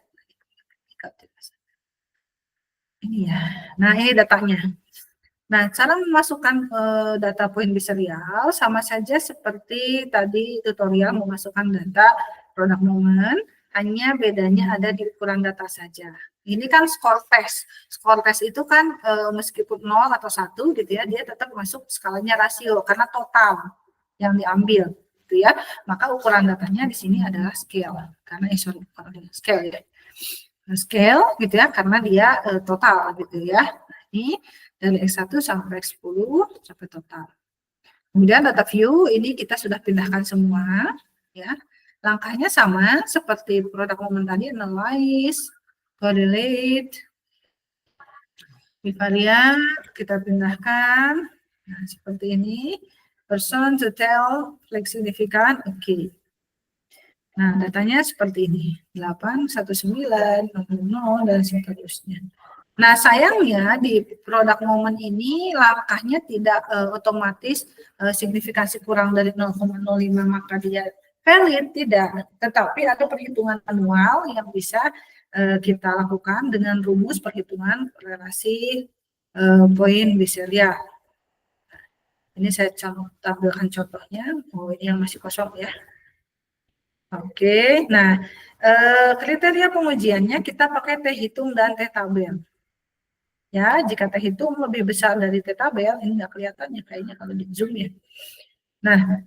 Ini ya. Nah, ini datanya. Nah, cara memasukkan data poin biserial sama saja seperti tadi tutorial memasukkan data produk moment, hanya bedanya ada di ukuran data saja. Ini kan skor tes. Skor tes itu kan meskipun 0 atau 1 gitu ya, dia tetap masuk skalanya rasio karena total yang diambil gitu ya. Maka ukuran datanya di sini adalah scale. Karena scale ya. Scale gitu ya, karena dia total gitu ya. Ini dari X1 sampai X10 sampai total. Kemudian data view ini kita sudah pindahkan semua ya. Langkahnya sama seperti produk moment tadi, analyze, correlate, bivariate kita pindahkan. Nah, seperti ini. Person, total, flex signifikan, oke. Nah, datanya seperti ini. 8, 19, 00, dan seterusnya. Nah, sayangnya di produk momen ini langkahnya tidak otomatis signifikansi kurang dari 0,05 maka dia valid, tidak. Tetapi ada perhitungan manual yang bisa kita lakukan dengan rumus perhitungan relasi poin Biselia. Ini saya tampilkan contohnya. Oh, ini yang masih kosong ya. Oke, nah kriteria pengujiannya kita pakai T hitung dan T tabel. Ya, jika T hitung lebih besar dari T tabel, ini nggak kelihatan ya kayaknya kalau di zoom ya. Nah,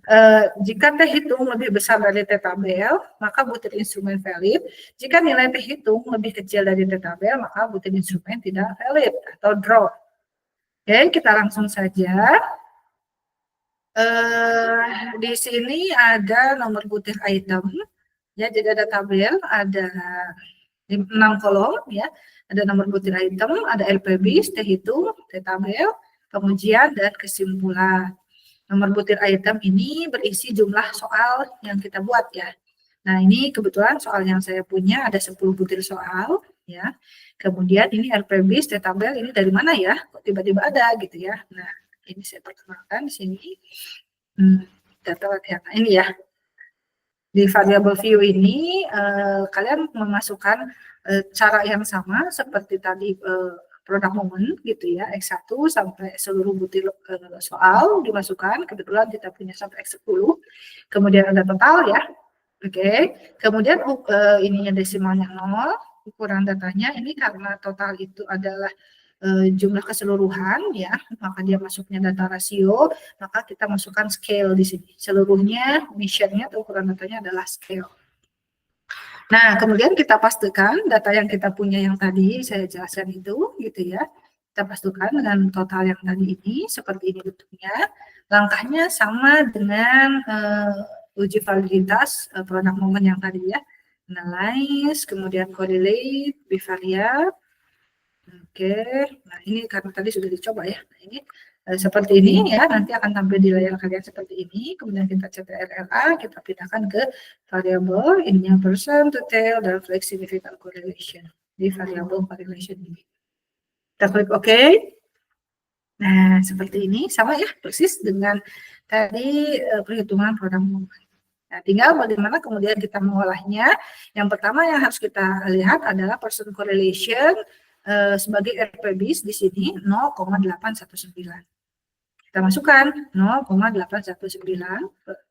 jika T hitung lebih besar dari T tabel, maka butir instrumen valid. Jika nilai T hitung lebih kecil dari T tabel, maka butir instrumen tidak valid atau draw. Oke, kita langsung saja. Di sini ada nomor butir item. Ya, jadi ada tabel, ada 6 kolom ya. Ada nomor butir item, ada LPB, T hitung, T tabel, pengujian, dan kesimpulan. Nomor butir item ini berisi jumlah soal yang kita buat ya. Nah, ini kebetulan soal yang saya punya ada 10 butir soal ya. Kemudian ini LPB, T tabel ini dari mana ya? Kok tiba-tiba ada gitu ya. Nah, ini saya perkenalkan di sini. Data latihan. Ini ya. Di variable view ini kalian memasukkan cara yang sama seperti tadi produk momen gitu ya, X1 sampai seluruh butir soal dimasukkan, kebetulan kita punya sampai X10, kemudian ada total ya, oke, kemudian ininya desimalnya 0, ukuran datanya ini karena total itu adalah jumlah keseluruhan ya, maka dia masuknya data rasio, maka kita masukkan scale di sini. Seluruhnya missionnya atau ukuran datanya adalah scale. Nah, kemudian kita pastikan data yang kita punya yang tadi saya jelaskan itu gitu ya. Kita pastikan dengan total yang tadi ini seperti ini bentuknya. Langkahnya sama dengan uji validitas produk momen yang tadi ya. Analyze, kemudian correlate, bivariate. Oke, nah ini karena tadi sudah dicoba ya. Nah, ini seperti ini ya, nanti akan tampil di layar kalian seperti ini. Kemudian kita CTRLA, kita pindahkan ke variabel, ininya percent, detail, dan flex significant correlation di variabel correlation ini. Kita klik OK. Nah, seperti ini, sama ya, persis dengan tadi perhitungan produk momen. Nah, tinggal bagaimana kemudian kita mengolahnya. Yang pertama yang harus kita lihat adalah percent correlation sebagai RPBIS di sini 0,819. Kita masukkan 0,819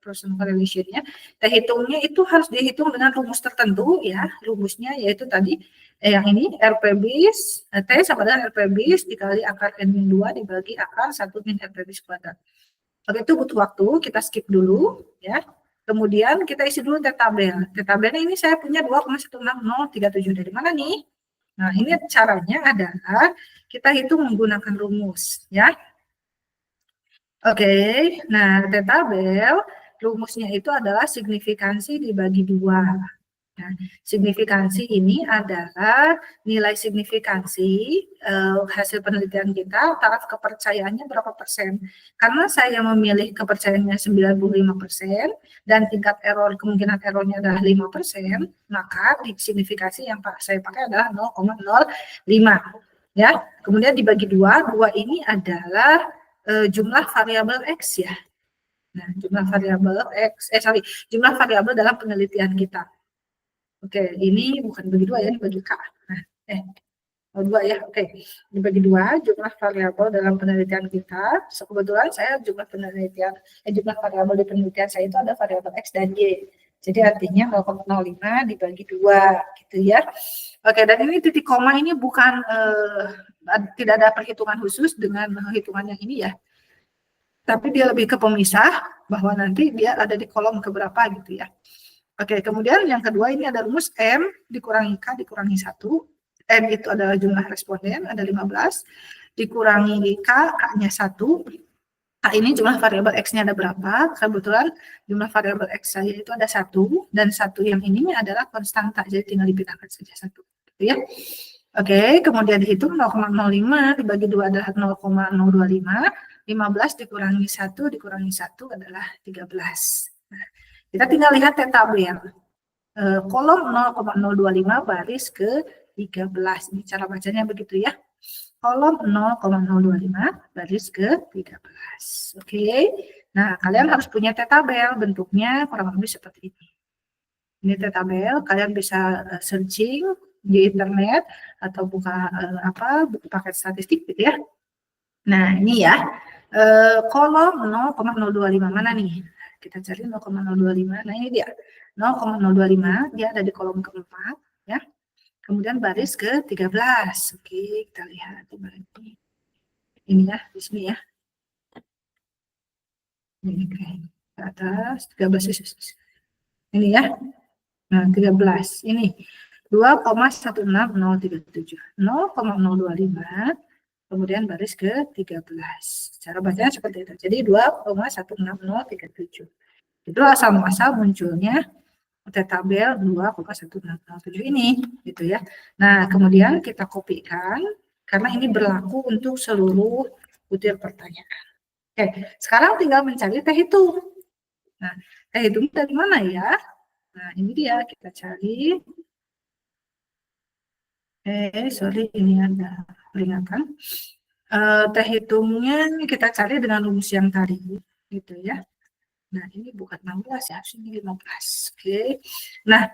percent correlation-nya. Kita hitungnya itu harus dihitung dengan rumus tertentu ya. Rumusnya yaitu tadi yang ini RPBIS T sama dengan RPBIS dikali akar N-2 dibagi akar 1 min RPBIS kuadrat. Oke, itu butuh waktu, kita skip dulu ya. Kemudian kita isi dulu T tabel. T tabelnya ini saya punya 2,16037 dari mana nih? Nah, ini caranya adalah kita hitung menggunakan rumus, ya. Oke, nah T tabel, rumusnya itu adalah signifikansi dibagi 2. Nah, signifikansi ini adalah nilai signifikansi hasil penelitian kita, taraf kepercayaannya berapa persen. Karena saya memilih kepercayaannya 95% dan tingkat error, kemungkinan errornya adalah 5%, maka signifikansi yang saya pakai adalah 0,05. Ya, kemudian dibagi 2, 2 ini adalah jumlah variabel X ya. Nah, jumlah variabel X, jumlah variabel dalam penelitian kita. Oke, ini bukan bagi 2 ya, ini bagi K. Nah, 2 ya, oke. Dibagi 2, jumlah variabel dalam penelitian kita. Kebetulan saya jumlah variabel di penelitian saya itu ada variabel X dan Y. Jadi artinya 0,05 dibagi 2, gitu ya. Oke, dan ini titik koma ini bukan, tidak ada perhitungan khusus dengan hitungan yang ini ya. Tapi dia lebih ke pemisah, bahwa nanti dia ada di kolom keberapa gitu ya. Oke, kemudian yang kedua ini ada rumus M dikurangi K dikurangi 1. M itu adalah jumlah responden, ada 15. Dikurangi K, K-nya 1. K ini jumlah variabel X-nya ada berapa? Kebetulan jumlah variabel X saya itu ada 1. Dan 1 yang ini adalah konstanta, jadi tinggal dipindahkan saja 1. Gitu ya. Oke, kemudian dihitung 0,05 dibagi 2 adalah 0,025. 15 dikurangi 1 dikurangi 1 adalah 13. Nah, kita tinggal lihat T tabel. Kolom 0,025 baris ke 13. Ini cara bacanya begitu ya. kolom 0,025 baris ke-13. Oke. Nah, kalian harus punya tabel, bentuknya kurang lebih seperti ini. Ini tabel, kalian bisa searching di internet atau buka buku paket statistik gitu ya. Nah, ini ya. Kolom 0,025 mana nih? Kita cari 0,025. Nah, ini dia. 0,025 dia ada di kolom keempat ya. Kemudian baris ke-13. Oke, kita lihat ini. Ini ya, di sini ya. Ini ke atas 13. Ini ya. Nah, 13. Ini 2,16037. 0,025 kemudian baris ke-13. Cara bacanya seperti itu. Jadi 2,16037. Itu asal muasal munculnya tabel 2,16007 ini gitu ya. Nah, kemudian kita kopikan karena ini berlaku untuk seluruh butir pertanyaan. Oke, sekarang tinggal mencari teh hitung. Nah, teh hitung dari mana ya? Nah, ini dia kita cari. Sorry, ini ada peringatan. Teh hitungnya kita cari dengan rumus yang tadi, gitu ya. Nah, ini bukan 16 ya, ini 15. Oke. Nah,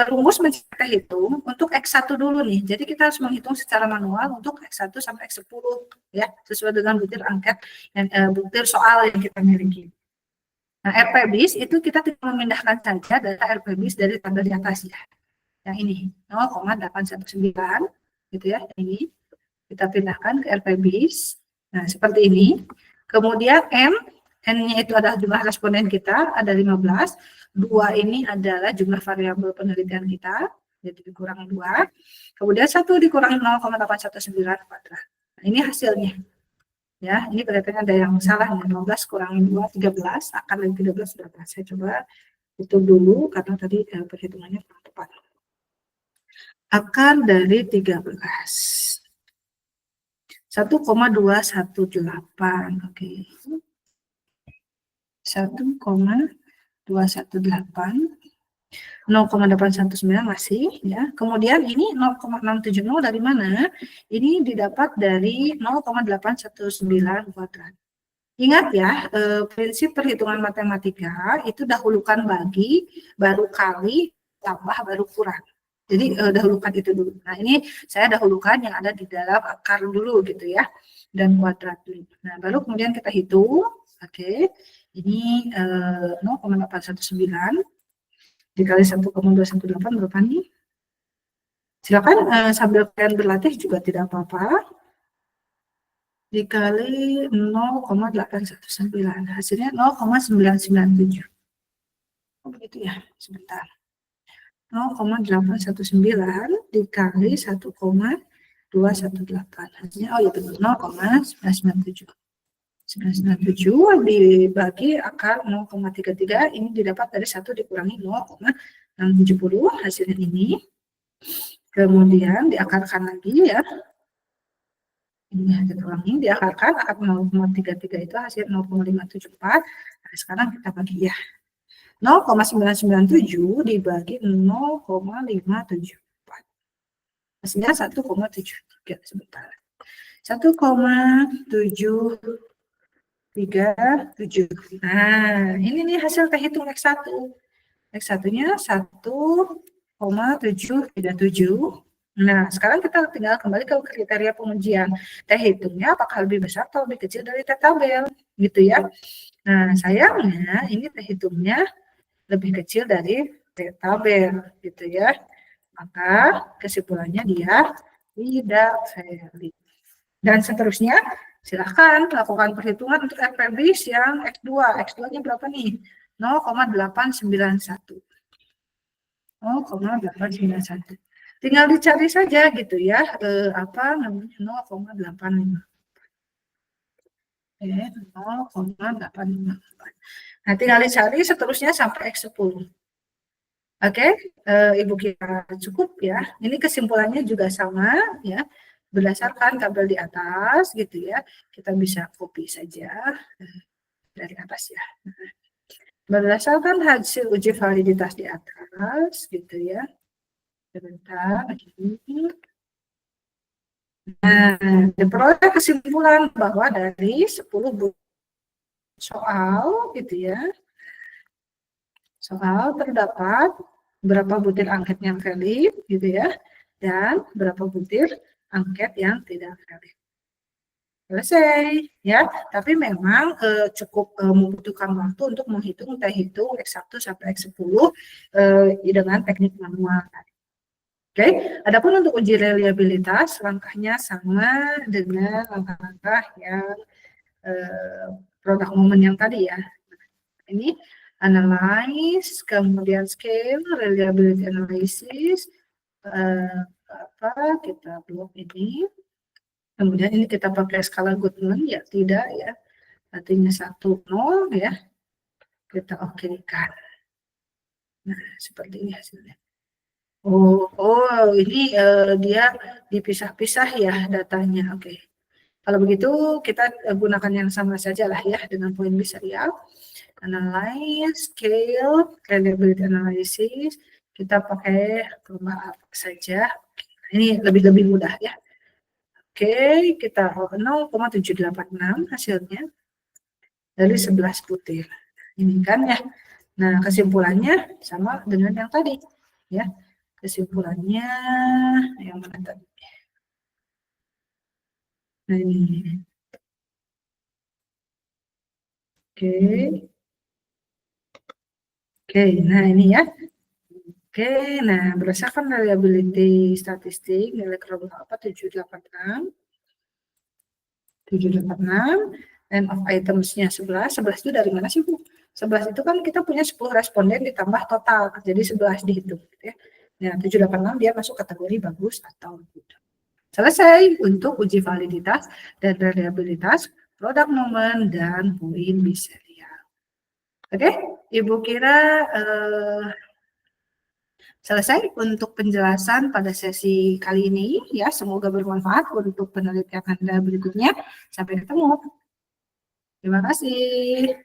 rumus mencari teh hitung untuk X1 dulu nih. Jadi kita harus menghitung secara manual untuk X1 sampai X10 ya, sesuai dengan butir angket dan butir soal yang kita miliki. Nah, RPBIS itu kita tinggal memindahkan saja data RPBIS dari tabel di atas ya. Yang ini 0,819 gitu ya, ini kita pindahkan ke RPBIS. Nah, seperti ini. Kemudian N-nya itu adalah jumlah responden kita, ada 15. 2 ini adalah jumlah variabel penelitian kita, jadi dikurangi 2. Kemudian 1 dikurangi 0,819 kuadrat. Nah, ini hasilnya. Ya, ini berarti ada yang salah, 15 kurangi 2, 13. Akar dari 13 berapa? Saya coba hitung dulu, karena tadi perhitungannya kurang tepat. Akar dari 13. 1,218. Oke. 1,218. 0,819 masih ya. Kemudian ini 0,670 dari mana? Ini didapat dari 0,819 kuadrat. Ingat ya, prinsip perhitungan matematika itu dahulukan bagi, baru kali, tambah, baru kurang. Jadi dahulukan itu dulu. Nah, ini saya dahulukan yang ada di dalam akar dulu gitu ya. Dan kuadrat dulu. Nah, baru kemudian kita hitung. Oke. Ini 0,819 dikali 1,218 berapa nih? Silakan sambil kalian berlatih juga tidak apa-apa. Dikali 0,819 hasilnya 0,997. Oh, begitu ya, sebentar. 0,819 dikali 1,218 hasilnya, oh ya betul, 0,997. 997 dibagi akar 0,33, ini didapat dari 1 dikurangi 0,670 hasilnya ini. Kemudian diakarkan lagi ya. Ini hasil ulangi, diakarkan akar 0,33 itu hasil 0,574. Nah, sekarang kita bagi ya. 0,997 dibagi 0,574. Hasilnya 1,73 sebentar. 1,737. Nah, ini nih hasil teh hitung X1. X1-nya 1,737. Nah, sekarang kita tinggal kembali ke kriteria pengujian. Teh hitungnya apakah lebih besar atau lebih kecil dari teh tabel, gitu ya. Nah, sayangnya ini teh hitungnya lebih kecil dari teh tabel, gitu ya. Maka kesimpulannya dia tidak valid. Dan seterusnya, silahkan lakukan perhitungan untuk RPBIS yang X2. X2-nya berapa nih? 0,891. 0,891. Tinggal dicari saja gitu ya, apa namanya 0,85. 0,854. Nah, tinggal dicari seterusnya sampai X10. Oke, Ibu kira cukup ya. Ini kesimpulannya juga sama ya. Berdasarkan tabel di atas gitu ya. Kita bisa copy saja dari atas ya. Berdasarkan hasil uji validitas di atas gitu ya. Sebentar, ini. Nah, diperoleh kesimpulan bahwa dari 10 soal gitu ya, soal terdapat berapa butir angket yang valid gitu ya, dan berapa butir angket yang tidak valid. Selesai ya, tapi memang cukup membutuhkan waktu untuk menghitung T-hitung X1 sampai X10 dengan teknik manual. Oke, adapun untuk uji reliabilitas, langkahnya sama dengan langkah-langkah yang product moment yang tadi ya. Ini analyze, kemudian scale, reliability analysis, kita blok ini. Kemudian ini kita pakai skala Goodman, ya tidak ya, artinya 1, 0 ya, kita oke-kan. Nah, seperti ini hasilnya. Ini dia dipisah-pisah ya datanya, oke. Kalau begitu kita gunakan yang sama saja lah ya dengan poin serial. Analyze, scale, reliability analysis, kita pakai lomba apa saja. Ini lebih mudah ya. Oke, kita 0,786 hasilnya dari 11 butir. Ini kan ya. Nah, kesimpulannya sama dengan yang tadi ya. Kesimpulannya yang mana tadi? Nah, ini. Oke. Oke, nah ini ya. Oke, nah berdasarkan reliability statistik nilai kerugian apa 786 and of itemsnya 11 itu dari mana sih Bu? 11 itu kan kita punya 10 responden ditambah total, jadi 11 dihitung gitu ya. Nah, 786 dia masuk kategori bagus atau tidak. Selesai untuk uji validitas dan reliabilitas produk moment dan poin biserial. Oke, Ibu kira selesai untuk penjelasan pada sesi kali ini ya, semoga bermanfaat untuk penelitian Anda berikutnya. Sampai ketemu. Terima kasih.